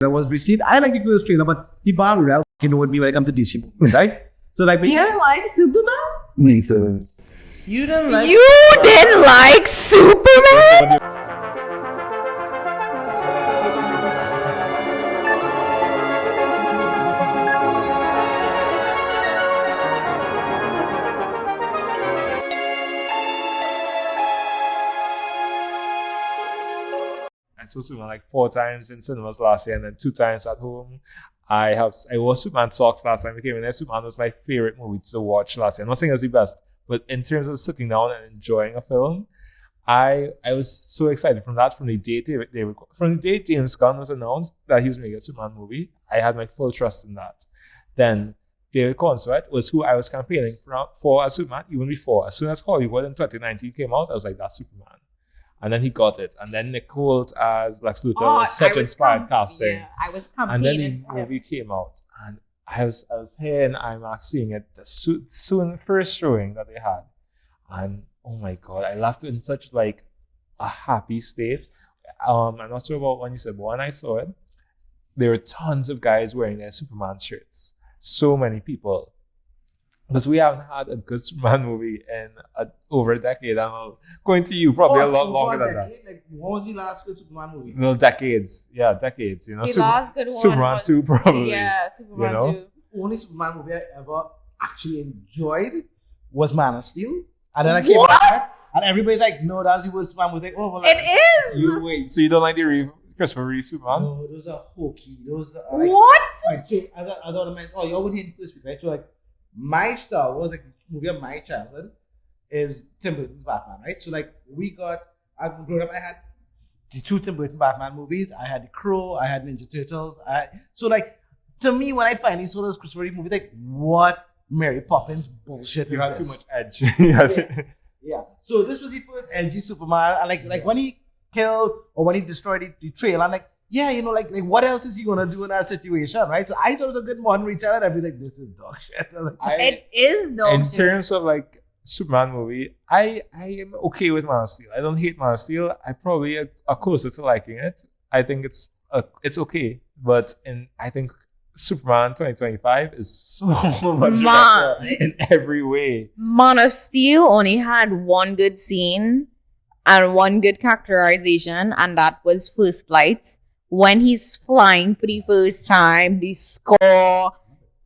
that was received. I like the first trailer, but the bar real with me when it comes to DC movement, right? So like, You don't like Superman? Nathan. You don't like. You didn't like Superman? I saw Superman like 4 times in cinemas last year and then 2 times at home. I wore Superman socks last time I came in there. Superman was my favorite movie to watch last year. I'm not saying it was the best, but in terms of sitting down and enjoying a film, I was so excited from the day James Gunn was announced that he was making a Superman movie. I had my full trust in that. Then David Cornsweet was who I was campaigning for as Superman even before. As soon as Hollywood in 2019 came out, I was like, that's Superman. And then he got it. And then Nick Holt as Lex Luthor was such inspired casting. Yeah, I was campaigning. And then the movie came out. And I was here in IMAX seeing it soon, first showing that they had. And oh my God, I laughed in such like a happy state. I'm not sure about when you said, but when I saw it, there were tons of guys wearing their Superman shirts. So many people. Because we haven't had a good Superman movie in over a decade. I'm going to you probably a lot longer than that. Like, what was the last good Superman movie? Well, decades. Yeah, decades. You know, The last good one Superman was, 2 probably. Yeah, Superman 2. The only Superman movie I ever actually enjoyed was Man of Steel. And then I came back and everybody's like, no, that's the worst Superman movie. Like, oh, well, It is! You wait, so you don't like the Christopher Reeve Superman? No, those are hokey. Those are like, What? Right, so I thought I meant, y'all would hear the first week, right? So like, my Star Wars, like movie of my childhood, is Tim Burton's Batman, right? So like growing up, I had the 2 Tim Burton Batman movies. I had The Crow, I had Ninja Turtles. So like, to me, when I finally saw those Christopher Reeve movies, like, what Mary Poppins bullshit You is had this? too much edge. Yeah. So this was the first LG Superman, and like when he killed or when he destroyed the trail, I'm like, yeah, you know, like what else is he gonna do in that situation, right? So I thought it was a good one retell, and I'd be like, this is dog shit. It is dog In shit. terms of like Superman movie, I am okay with Man of Steel. I don't hate Man of Steel. I probably are closer to liking it. I think it's okay, but I think Superman 2025 is so much better in every way. Man of Steel only had one good scene and one good characterization, and that was First Flight. When he's flying for the first time, the score,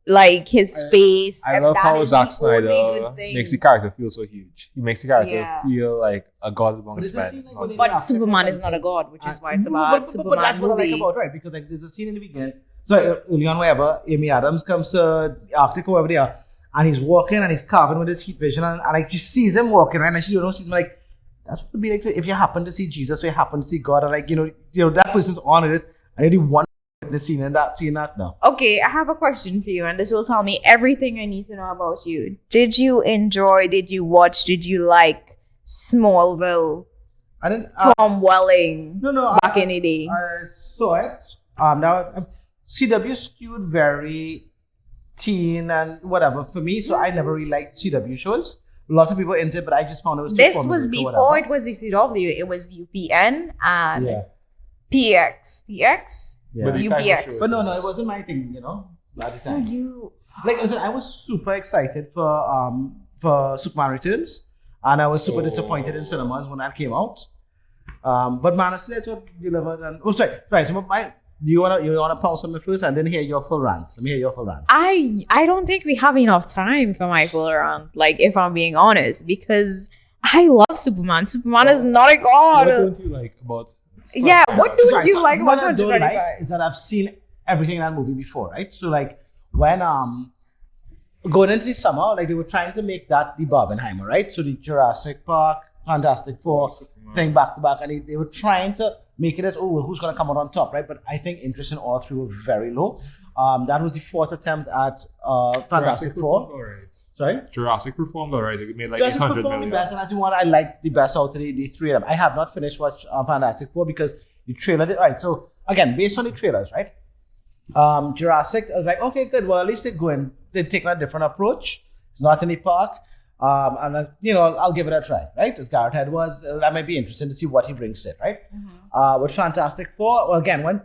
like his face. I love how Zack Snyder makes the character feel so huge. He makes the character feel like a god amongst men. But Superman is not a god, which is why it's about Superman but that's what I like movie. about, right? Because like there's a scene in the beginning. So early on, wherever Amy Adams comes to the Arctic or wherever they are, and he's walking and he's carving with his heat vision, and like she sees him walking, right? And she don't see him like. That's what it would be like if you happen to see Jesus or you happen to see God, or like, you know that person's on it. And only one witness seeing that now. Okay, I have a question for you, and this will tell me everything I need to know about you. Did you enjoy, did you watch, did you like Smallville? I didn't. Tom Welling. No. Back in the day. I saw it. Now CW skewed very teen and whatever for me, so I never really liked CW shows. Lots of people into it, but I just found it was too This formulaic was or before whatever. it was UCW. It was UPN and Yeah. PX. Yeah. But the kind of UPX. shows But no, is- it wasn't my thing, you know. At the So time. you... Like listen, I was super excited for Superman Returns, and I was super disappointed in cinemas when that came out. But Man of Steel, I thought delivered. And sorry. So you wanna pause on me first, and then hear your full rant. Let me hear your full rant. I don't think we have enough time for my full rant, like, if I'm being honest, because I love Superman. Superman is not a god. What don't you like about? Yeah, what don't you like about What I don't 125? like is that I've seen everything in that movie before, right? So like when going into the summer, like they were trying to make that the Barbenheimer, right? So the Jurassic Park, Fantastic Four thing back to back, and they were trying to make it as who's gonna come out on top, right? But I think interest in all three were very low. That was the 4th attempt at Fantastic Four. Sorry? Jurassic performed alright. It made like Jurassic 800 performed the million. best, and as you want, I liked the best out of the 3 of them. I have not finished watch Fantastic Four because the trailer did right. So again, based on the trailers, right? Jurassic, I was like, okay, good. Well, at least they're taking a different approach. It's not in the park. And I'll give it a try, right? As Garrett Head was, that might be interesting to see what he brings to it, right? With Fantastic Four, well, again, when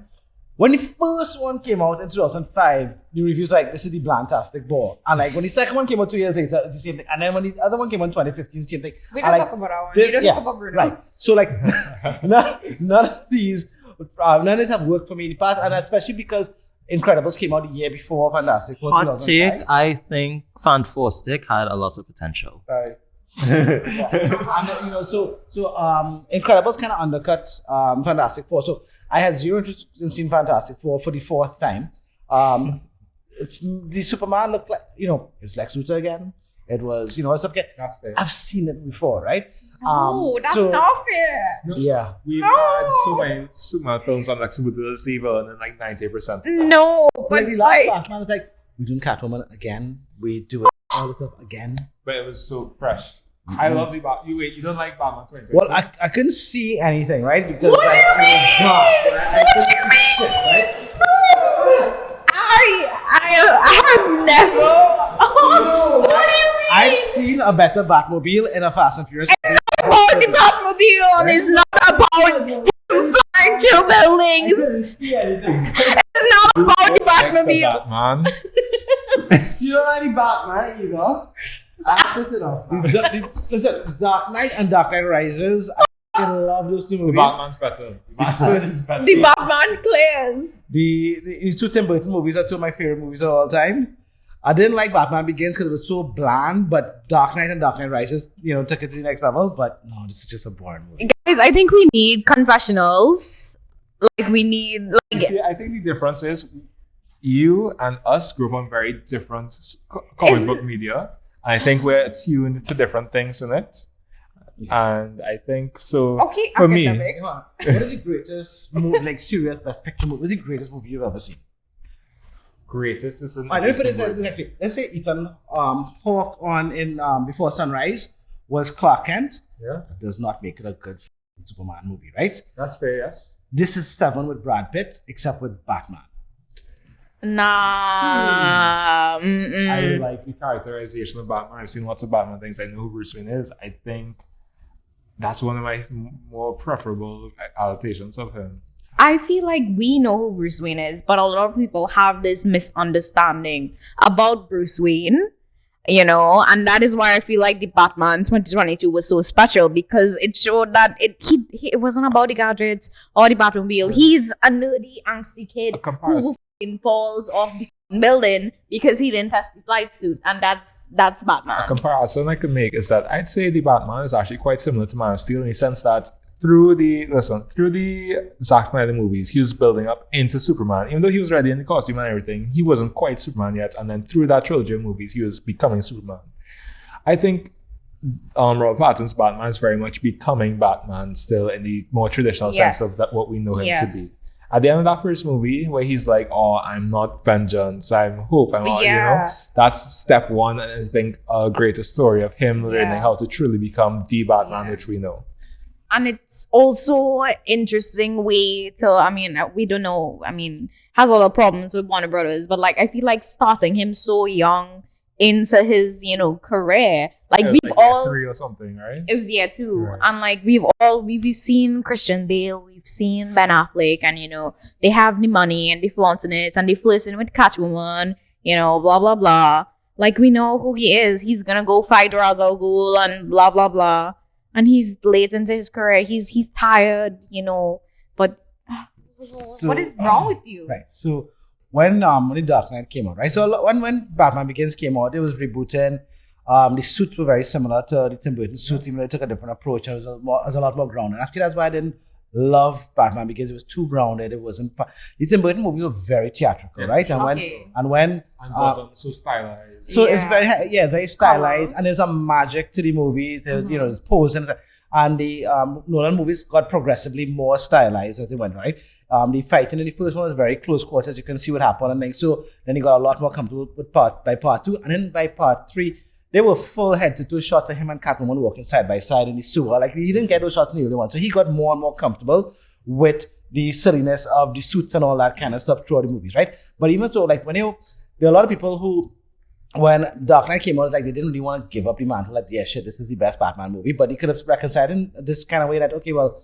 when the first one came out in 2005, the reviews were like, this is the Blantastic ball. And like when the second one came out 2 years later, it's the same thing. And then when the other one came out in 2015, same thing. We And, don't like, talk about that one. this- We don't yeah, talk about Bruno. Right. So like none of these have worked for me in the past, and especially because Incredibles came out the year before Fantastic Four. Hot 2005. take, I think Fantastic had a lot of potential. Right. And, so Incredibles kind of undercut Fantastic Four. So I had zero interest in seeing Fantastic Four for the fourth time. It's the Superman looked like it was Lex Luthor again. It was stuff again. That's fair. I've seen it before, right? No, that's so- not fair. Yeah. We've had so many Superman films on Lex Luthor as the villain, and like 98%. No, But but the last like, Batman was like, we're doing Catwoman again. We do it, all this stuff again. But it was so fresh. I love the Batman. You don't like Batman 2020? Well, I couldn't see anything, right? Because like, it was dark. I couldn't see shit, right? I have never. What do you mean? I've seen a better Batmobile in a Fast and Furious. About the Batmobile and it's not about him flying through buildings. It's not about the Batmobile. Batman. You don't like the Batman either. I have to sit off. Listen, Dark Knight and Dark Knight Rises. I love those two The movies. Batman's better. The Batman is better. The Batman clears. The two Tim Burton movies are two of my favorite movies of all time. I didn't like Batman Begins because it was so bland, but Dark Knight and Dark Knight Rises, took it to the next level. But no, this is just a boring movie. Guys, I think we need confessionals. Like we need like See, I think the difference is you and us grew up on very different comic book media. I think we're attuned to different things in it. And I think so. Okay, for me, academic. What is the greatest movie, like serious best picture movie? What is the greatest movie you've ever seen? greatest is an Let me put it interesting word. this way. Let's say Ethan Hawke on in Before Sunrise was Clark Kent. Yeah, That does not make it a good Superman movie, right? that's fair. Yes. This is Seven with Brad Pitt, except with Batman. nah. I like the characterization of Batman. I've seen lots of Batman things. I know who Bruce Wayne is. I think that's one of my more preferable adaptations of him. I feel like we know who Bruce Wayne is, but a lot of people have this misunderstanding about Bruce Wayne, and that is why I feel like the Batman 2022 was so special because it showed that it wasn't about the gadgets or the Batmobile. He's a nerdy, angsty kid A comparison. who falls off the building because he didn't test the flight suit, and that's Batman. A comparison I could make is that I'd say the Batman is actually quite similar to Man of Steel in the sense that through the Zack Snyder movies, he was building up into Superman. Even though he was ready in the costume and everything, he wasn't quite Superman yet. And then through that trilogy of movies, he was becoming Superman. I think Robert Pattinson's Batman is very much becoming Batman still in the more traditional sense of that what we know him to be. At the end of that first movie, where he's like, "Oh, I'm not vengeance, I'm hope," I'm all, that's step one, and I think a greater story of him learning how to truly become the Batman which we know. And it's also an interesting way to, we don't know, has a lot of problems with Warner Brothers, but like, I feel like starting him so young into his, career, like It was we've like all, 3 or something, right? it was year 2. Right. And like, we've seen Christian Bale, we've seen Ben Affleck, and they have the money and they flaunting it and they flirting with Catwoman, blah, blah, blah. Like, we know who he is. He's gonna go fight Ra's al Ghul and blah, blah, blah. And he's late into his career. He's tired, but What is wrong with you? Right. So when the Dark Knight came out, right? So when Batman Begins came out, it was rebooting. The suits were very similar to the Tim Burton suit, even though it took a different approach. It was a lot more grounded. Actually, that's why I didn't love Batman, because it was too grounded. It wasn't. The Tim Burton movies were very theatrical, right? And when And Gotham so stylized. so it's very stylized, and there's a magic to the movies. There's there's pose and the Nolan movies got progressively more stylized as they went, right? The fighting in the first one was very close quarters. You can see what happened, and then he got a lot more comfortable with part 2, and then by part 3. They were full head-to-toe shots of him and Catwoman walking side by side in the sewer. Like, he didn't get those shots in the early one. So he got more and more comfortable with the silliness of the suits and all that kind of stuff throughout the movies, right? But even so, like, there are a lot of people who, when Dark Knight came out, like, they didn't really want to give up the mantle, like, yeah, shit, this is the best Batman movie. But they could have reconciled in this kind of way that, okay, well,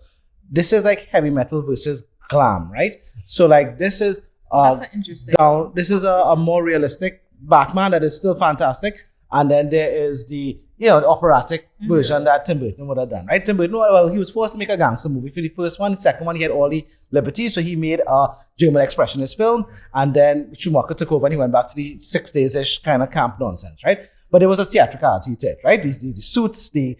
this is like heavy metal versus glam, right? So like this is That's an interesting. down. This is a more realistic Batman that is still fantastic, and then there is the the operatic version that Tim Burton would have done, right? Tim Burton, well, he was forced to make a gangster movie for the first one. The second one, he had all the liberties, so he made a German expressionist film, and then Schumacher took over and he went back to the 6 days-ish kind of camp nonsense, right? But there was a theatricality to it, right? The suits, the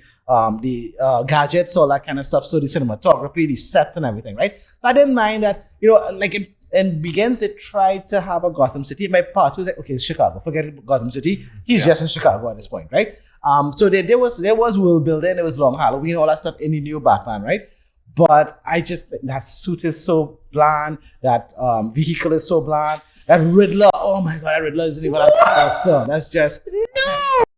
gadgets, all that kind of stuff. So the cinematography, the set, and everything, right? So I didn't mind that, like in Begins, they tried to have a Gotham City. My part was like, okay, it's Chicago. Forget Gotham City. He's just in Chicago at this point, right? So there was world building. There was Long Halloween, all that stuff in the new Batman, right? But I just think that suit is so bland. That vehicle is so bland. That Riddler, oh my God, that Riddler isn't even a character. That's just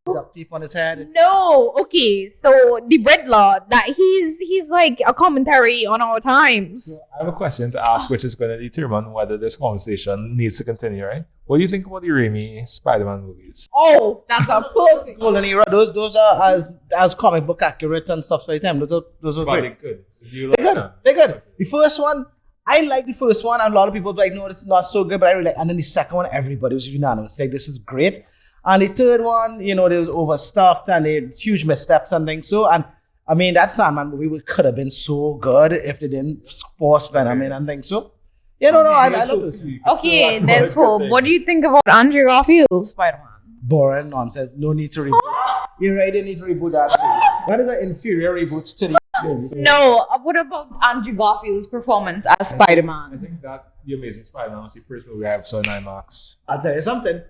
duct tape on his head. No, okay. So the Riddler, that he's like a commentary on our times. So I have a question to ask, which is going to determine whether this conversation needs to continue, right? What do you think about the Raimi Spider-Man movies? Oh, that's a perfect. Golden era. Those are as comic book accurate and stuff like them. Those are But great. they good. You They're good. They're good. The first one, I like the first one, and a lot of people were like, no, this is not so good, but I really like. And then the second one, everybody was unanimous. Like, this is great. And the third one, there was overstuffed and they had huge missteps and things. So, and I mean, that Sandman movie could have been so good if they didn't force Venom in and things. So, I love this. Okay, there's hope. What do you think about Andrew Garfield's Spider-Man? Boring nonsense. No need to reboot. You're right, they need to reboot that too. That is an inferior reboot to the No, what about Andrew Garfield's performance as I Spider-Man? think that The Amazing Spider-Man was the first movie I ever saw in IMAX. I'll tell you something.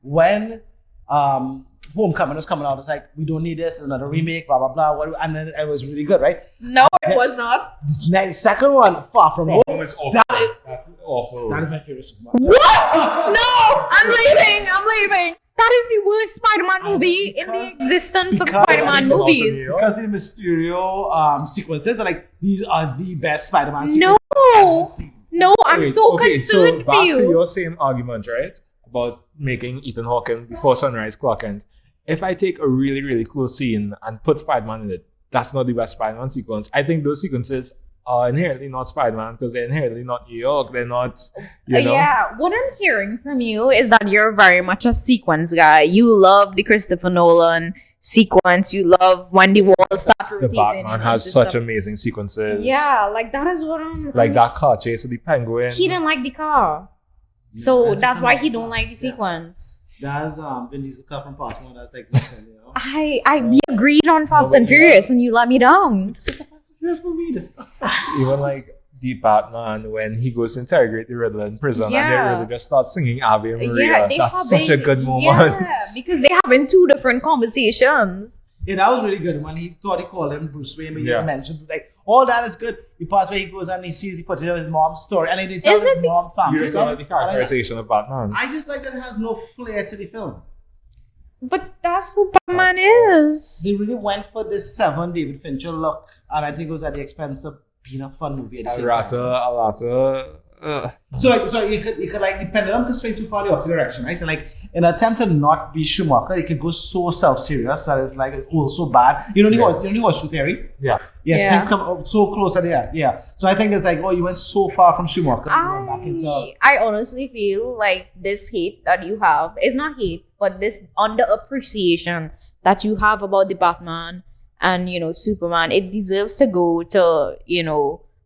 When Homecoming was coming out, it's like, we don't need this, it's another remake, blah, blah, blah. And then it was really good, right? No, it was not. The second one, Far From Home, Home is awful. That's awful. that is my favorite Superman. What? No, I'm leaving. That is the worst Spider-Man movie in the existence of because- Spider-Man movies. Because the Mysterio sequences, they're like, these are the best Spider-Man No, sequences. no, I'm so concerned so for back to you. your same argument, right? About making Ethan Hawke before Sunrise Clark Kent. If I take a really, really cool scene and put Spider-Man in it, that's not the best Spider-Man sequence. I think those sequences are inherently not Spider-Man because they're inherently not New York. They're not, Yeah, what I'm hearing from you is that you're very much a sequence guy. You love the Christopher Nolan sequence. You love when the walls start The rotating. Batman and has just such stuff. amazing sequences. Yeah, like that is what I'm. Like that car chase with the penguin. He didn't like the car, so that's why he don't like the sequence. That's Vin Diesel cut from part one. That's like, We agreed on Fast and Furious, and you let me down. it's a Fast and Furious movie. Even like the Batman when he goes to interrogate the Riddler in prison and Yeah. they really just start singing Ave Maria. Yeah, they That's probably- such a good moment. Yeah, because they having two different conversations. Yeah, that was really good. When he thought he called him Bruce Wayne, but he Yeah. just mentioned, like, all that is good. The part where he goes and he sees the footage of his mom's story, and he tells Is his it mom family You don't stuff. like the characterization of Batman. I just like that it has no flair to the film. But that's who Batman is. They really went for this 7 David Fincher look, and I think it was at the expense of being a fun movie at the same time. So you could like, the pendulum could swing too far the opposite direction, right? And like, in an attempt to not be Schumacher, it could go so self-serious that it's like, it's also bad. You know the horseshoe theory? Yeah. Yes, Yeah. things come up so close at the end. Yeah. So I think it's like, you went so far from Schumacher. You went back into... I honestly feel like this hate that you have is not hate, but this underappreciation that you have about the Batman and Superman, it deserves to go to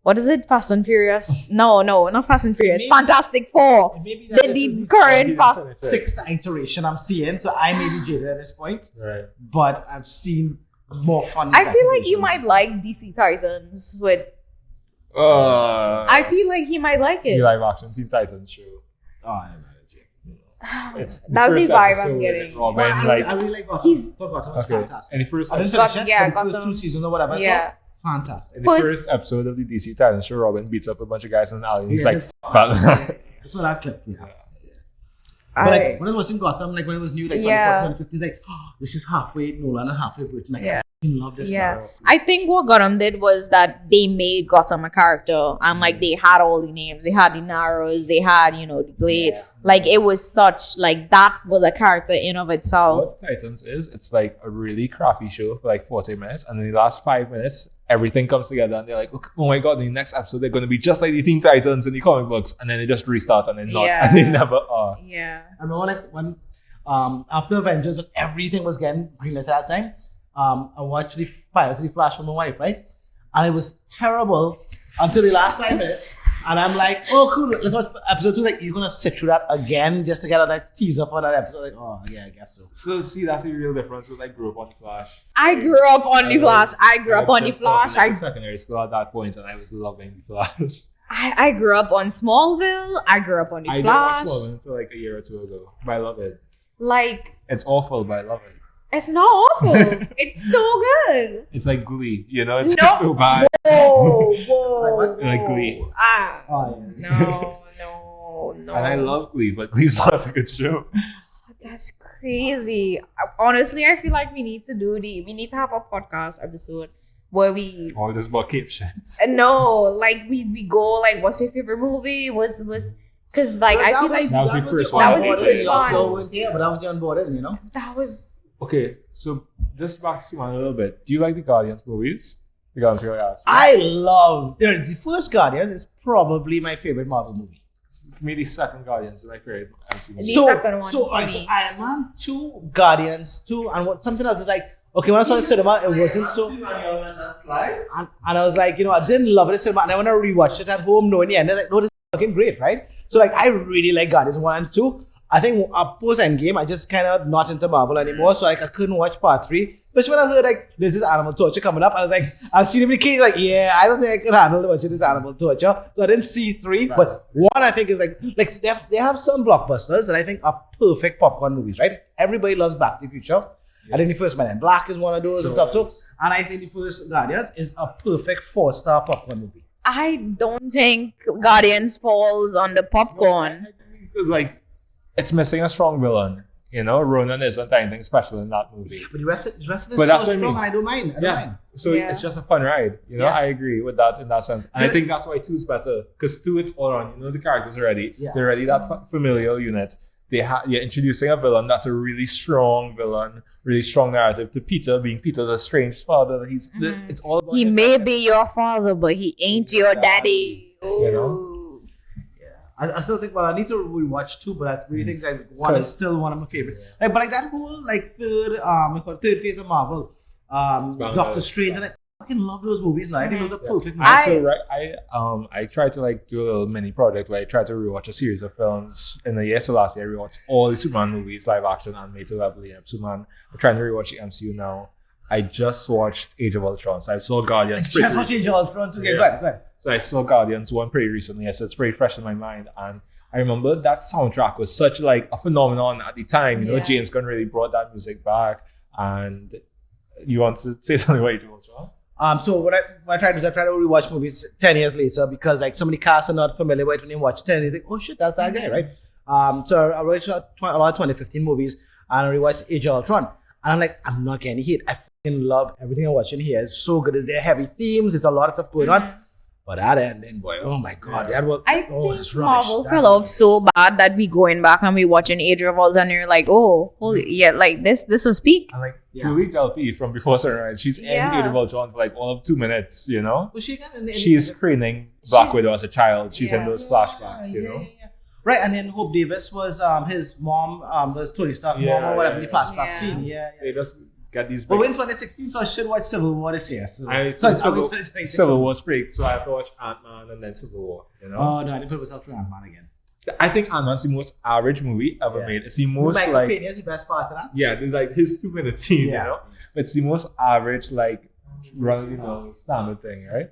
what is it? Fast and Furious? No, not Fast and Furious. Maybe- Fantastic Four. Maybe that The this is current Fast. the 6th iteration I'm seeing, so I may be jaded at this point, Right. but I've seen more fun. I feel like you might like DC Titans with. I feel like he might like the it. live action Teen Titans show. Oh, I don't know. It's That's the first vibe episode I'm with getting. Robin, But I like, really like Gotham. He's- Gotham was okay. fantastic. And the first I didn't episode, finish it, Yeah, but the first Gotham. 2 seasons or whatever. Yeah. So, fantastic. the First- first episode of the DC Titans show, Robin beats up a bunch of guys in an alley. And he's Yeah. like, "Fuck that." That's what I clipped. Yeah. But like, when I was watching Gotham, like when it was new, like 2014, 2015, like, this is halfway Nolan and halfway Burton. Like, Yeah. love this Yeah, stuff. I think what Gotham did was that they made Gotham a character, and like they had all the names, they had the Narrows, they had the Glade. Like it was such like that was a character in of itself. What Titans is, it's like a really crappy show for like 40 minutes, and in the last 5 minutes, everything comes together, and they're like, oh my god, in the next episode, they're going to be just like the Teen Titans in the comic books, and then they just restart, and they're not, and they never are. Yeah, I remember like when after Avengers, when everything was getting greenlit at that time, I watched the pilot of The Flash with my wife, right? And it was terrible until the last 5 minutes. And I'm like, oh, cool, let's watch episode 2. Like, you're going to sit through that again just to get a teaser for that episode. Like, oh, yeah, I guess so. So, see, that's the real difference. Because I grew up on The Flash. I grew up on The Flash. I grew up on The just started, Flash. like, secondary school at that point, and I was loving The Flash. I grew up on Smallville. I grew up on The I Flash. didn't watch Smallville until like a year or two ago, but I love it. Like, It's awful, but I love it. it's not awful. It's so good. It's like Glee, it's No. so bad. Whoa. Like Glee. Ah. Oh, yeah. No. And I love Glee, but Glee's not a good show. That's crazy. Honestly, I feel like we need to have a podcast episode where we All just about cape shits. no, like we go like, what's your favorite movie? Was because like I feel like That was the first That one. was the first one. Yeah, but that was the onboarding, that was Okay, so just back to Superman a little bit. Do you like the Guardians movies? The Guardians of the Galaxy. I love the first Guardians is probably my favorite Marvel movie. For me, the second Guardians is my favorite MCU movie. The second one So for me. Iron Man 2, Guardians 2, and something else is like, okay, when I saw the cinema, it wasn't so. And I was like, I didn't love it in cinema, and I want to rewatch it at home, knowing the end. I was like, no, this is fucking great, right? So like, I really like Guardians 1 and 2. I think post Endgame, I just kind of not into Marvel anymore, so like I couldn't watch part 3. But when I heard like this is Animal Torture coming up, I was like, I see the kids like, yeah, I don't think I could handle watching this Animal Torture. So I didn't see 3, Right. but 1 I think is like they have some blockbusters that I think are perfect popcorn movies, right? Everybody loves Back to the Future. I think the first Man in Black is one of those and stuff too. And I think the first Guardians is a perfect 4-star popcorn movie. I don't think Guardians falls on the popcorn. It's like, it's missing a strong villain. Ronan isn't anything special in that movie. But the rest is But so that's what I strong, mean. and I don't mind. I don't mind. So Yeah. it's just a fun ride. Yeah. I agree with that in that sense. And I think that's why 2 is better. Because 2, it's all on. The characters already. Yeah. They're already that familial unit. You're introducing a villain that's a really strong villain, really strong narrative to Peter, being Peter's estranged father. It's all about He him. may be your father, but he ain't your daddy. I still think, I need to rewatch 2, but I really think like 1 is still one of my favorites. Like, but like that whole like third phase of Marvel, Doctor Strange, and I fucking love those movies now. I think those are perfect movies. I tried to like do a little mini project where I tried to rewatch a series of films in the year. So last year I rewatched all the Superman movies, live action, animated, level Superman. I'm trying to rewatch the MCU now. I just watched Age of Ultron, so I saw Guardians. Just watch Age of Ultron to get good. So I saw Guardians 1 pretty recently, so it's pretty fresh in my mind. And I remember that soundtrack was such like a phenomenon at the time. James Gunn really brought that music back. And you want to say something about Age of Ultron? So what I try to do is I try to rewatch movies 10 years later because like so many casts are not familiar with it when you watch 10 you think, oh shit, that's that guy, right? So I watched a lot of 2015 movies and I rewatched Age of Ultron. And I'm like, I'm not getting hit. I fucking love everything I'm watching here. It's so good. There are heavy themes. There's a lot of stuff going on. But that ending, boy, oh my god, that was I it's think rubbish. Marvel fell off so bad that we going back and we watching Age of Ultron and you're like, oh, holy, yeah, like this was peak. And like Julie Delpy from Before Sunrise, she's in Age of Ultron for like all of 2 minutes, Was she again? She's training Black Widow as a child. She's in those flashbacks, Right, and then Hope Davis was his mom, was Tony Stark mom or whatever, the flashback scene. They just get these. But we're in 2016, so I should watch Civil War this year. So. Civil War's break, so I have to watch Ant-Man and then Civil War, Oh, no, I didn't put myself through Ant-Man again. I think Ant-Man's the most average movie ever made. It's the most Michael like... Pena is the best part of that. Yeah, like his 2-minute scene, It's the most average, like, run-of-the-mill standard thing, right?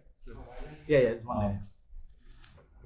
Yeah, it's one.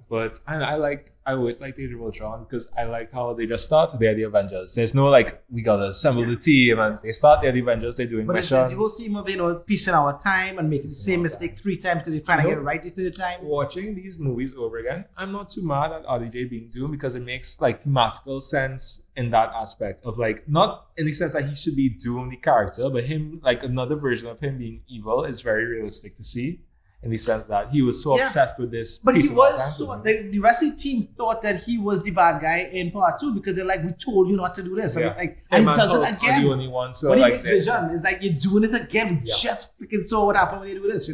But I always like Age of Ultron because I like how they just start, they're the Avengers. There's no like, we gotta assemble the team, and they start, they're the Avengers, they're doing But it's missions. the whole theme of, piecing our time and making the same mistake 3 times because you're trying to get it right the 3rd time. Watching these movies over again, I'm not too mad at RDJ being Doom because it makes like thematical sense in that aspect of like, not in the sense that he should be Doom the character, but him, like another version of him being evil is very realistic to see. In the sense that he was so obsessed with this. But he piece of was time. so, like, the rest of the team thought that he was the bad guy in part 2 because they're like, we told you not to do this. Yeah. And he does it Hulk again. are the only one, so when he like makes Vision, it's like, you're doing it again. We just freaking saw what happened when you do this,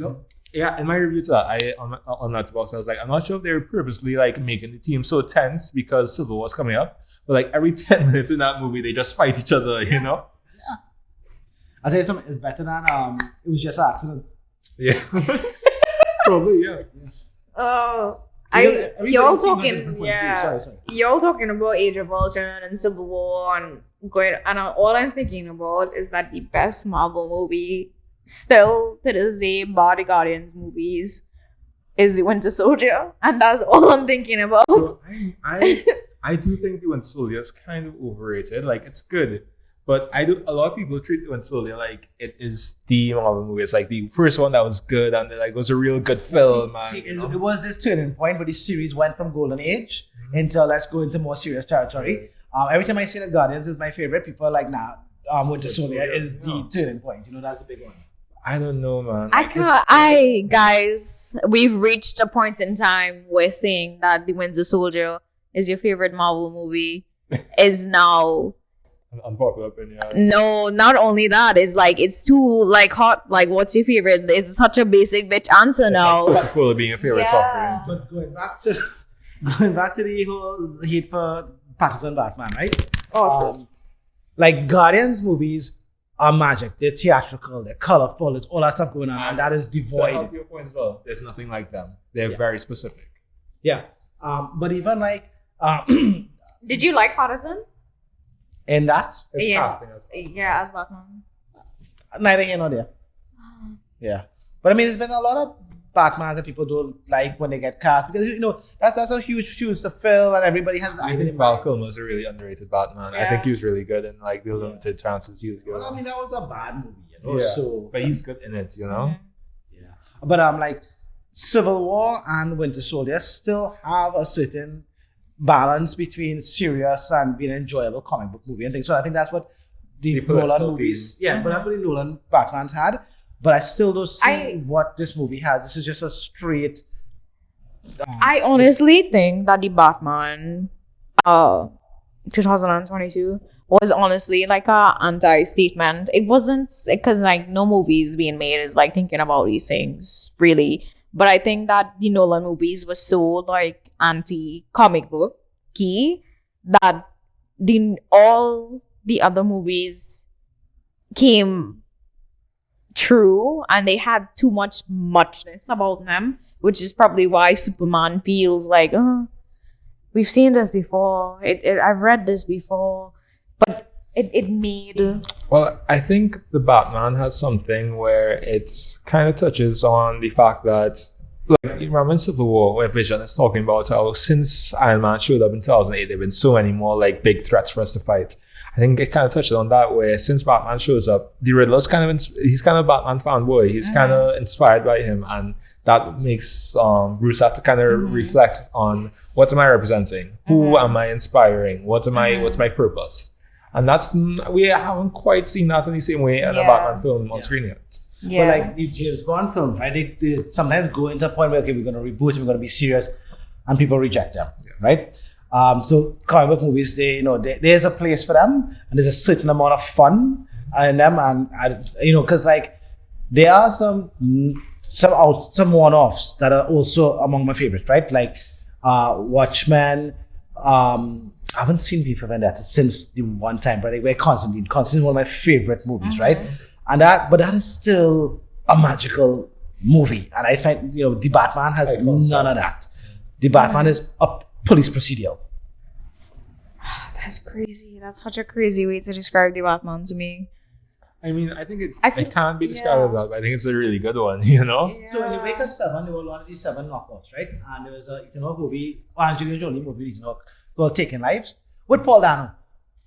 Yeah, in my review to that, on Letterboxd, I was like, I'm not sure if they were purposely like making the team so tense because Civil War's coming up, but like every 10 minutes in that movie, they just fight each other, Yeah. I'll tell you something, it's better than it was just an accident. Yeah. Probably, yeah. Y'all talking, Sorry. Y'all talking about Age of Ultron and Civil War and all I'm thinking about is that the best Marvel movie still to this day, bar the Guardians movies, is the Winter Soldier, and that's all I'm thinking about. So I do think the Winter Soldier is kind of overrated. Like, it's good. But a lot of people treat the Winter Soldier like it is the Marvel movie. It's like the first one that was good and like it was a real good film. It was this turning point where the series went from Golden Age into let's go into more serious territory. Every time I say that Guardians is my favorite, people are like, nah, Winter Soldier is the turning point. That's a big one. I don't know, man. Guys, we've reached a point in time where saying that the Winter Soldier is your favorite Marvel movie is now an unpopular opinion. No, not only that, it's like it's too like hot. Like, what's your favorite? It's such a basic bitch answer now. Like cool being a favorite software. But going back to the whole hate for Patterson Batman, right? Like Guardians movies are magic. They're theatrical. They're colorful. There's all that stuff going on, and that is devoid. So help your point as well. There's nothing like them. They're very specific. Yeah. But even like, did you like Patterson? In that, It's casting as well. Yeah, as Batman. neither here nor there. Yeah. But I mean, there's been a lot of Batman that people don't like when they get cast because that's a huge shoes to fill, and everybody has. I think Val Kilmer's a really underrated Batman. I think he was really good in like the limited chances he was given. Well, I mean, that was a bad movie, So, but he's good in it, Yeah. But like Civil War and Winter Soldier still have a certain balance between serious and being an enjoyable comic book movie and things. So I think that's what the Nolan movies. Yeah, but that's what the Nolan Batmans had. But I still don't see what this movie has. This is just a straight. I honestly think that the Batman 2022 was honestly like a anti-statement. It wasn't because like no movies being made is like thinking about these things really. But I think that the Nolan movies were so like anti-comic book key that all the other movies came true and they had too much muchness about them, which is probably why Superman feels like, we've seen this before. I've read this before, but it made. Well, I think the Batman has something where it kind of touches on the fact that, like, you remember in Civil War where Vision is talking about how since Iron Man showed up in 2008, there have been so many more like big threats for us to fight. I think it kind of touches on that where since Batman shows up, the Riddler's he's kind of a Batman fanboy. He's kind of inspired by him, and that makes Bruce have to kind of reflect on what am I representing, who am I inspiring, what's my purpose, and we haven't quite seen that in the same way in a Batman film on screen yet. Yeah. But like the James Bond films, right? They sometimes go into a point where, okay, we're going to reboot, we're going to be serious, and people reject them, right? So comic book movies, there's a place for them, and there's a certain amount of fun in them, and because like there are some one-offs that are also among my favorites, right? Like Watchmen. I haven't seen V for Vendetta since the one time, but like Constantine is one of my favorite movies, right? And that is still a magical movie, and I find the Batman has none of that. The Batman is a police procedural. That's crazy. That's such a crazy way to describe the Batman to me. I mean, I think I it feel- can't be described as that, but I think it's a really good one, you know? So in Eureka 7, there were a lot of these 7 knockoffs, right? And there was a Ethan Hawke movie, Angelina Jolie movie, Ethan Hawke, called Taking Lives, with Paul Dano.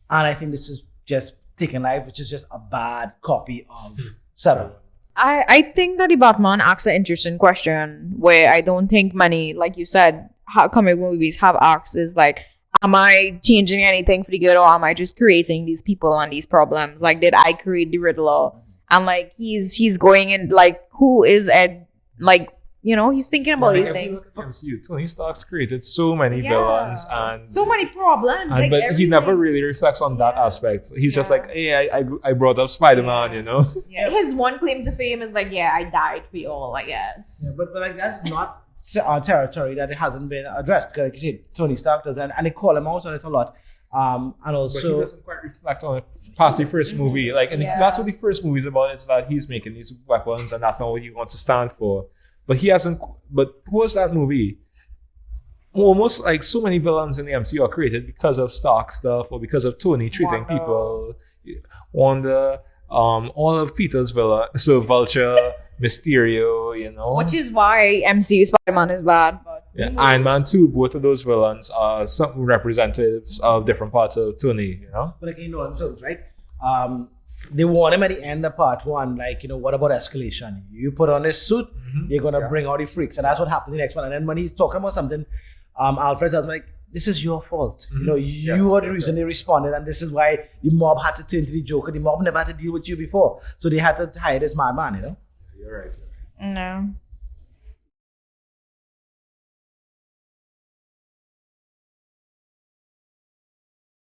And I think this is just Taking Lives, which is just a bad copy of 7. I think that the Batman asks an interesting question where I don't think many, like you said, how comic movies have asked is like, am I changing anything for the good or am I just creating these people and these problems? Like, did I create the Riddler? And like, he's going in, like, who is Ed? Like, you know, he's thinking about these If you things. look at MCU, Tony Stark's created so many Yeah. villains and So many problems. like but he everything. never really reflects on that aspect. He's just like, hey, I brought up Spider-Man, you know? Yeah. His one claim to fame is like, yeah, I died for you all, I guess. Yeah, but like that's not our territory that it hasn't been addressed because, like you said, Tony Stark does, and they call him out on it a lot. And But he also, doesn't quite reflect on it past the first movie. Like, and if Yeah. that's what the first movie is about, it's that he's making these weapons and that's not what he wants to stand for. But he hasn't, but post that movie, almost like so many villains in the MCU are created because of Stark stuff or because of Tony treating Wanda. people. Wanda, all of Peter's villain, so Vulture, Mysterio, you know. Which is why MCU Spider-Man is bad. But Yeah, Iron Man 2, both of those villains are some representatives of different parts of Tony, you know? but like in Nolan films, right? They warn him at the end of part 1, like, you know, what about escalation? You put on this suit, you're gonna bring out the freaks, and that's what happens in the next one. And then when he's talking about something, Alfred tells him like, "This is your fault. You know, you are the reason they responded, and this is why the mob had to turn to the Joker. The mob never had to deal with you before, so they had to hire this madman." You know. You're right. no.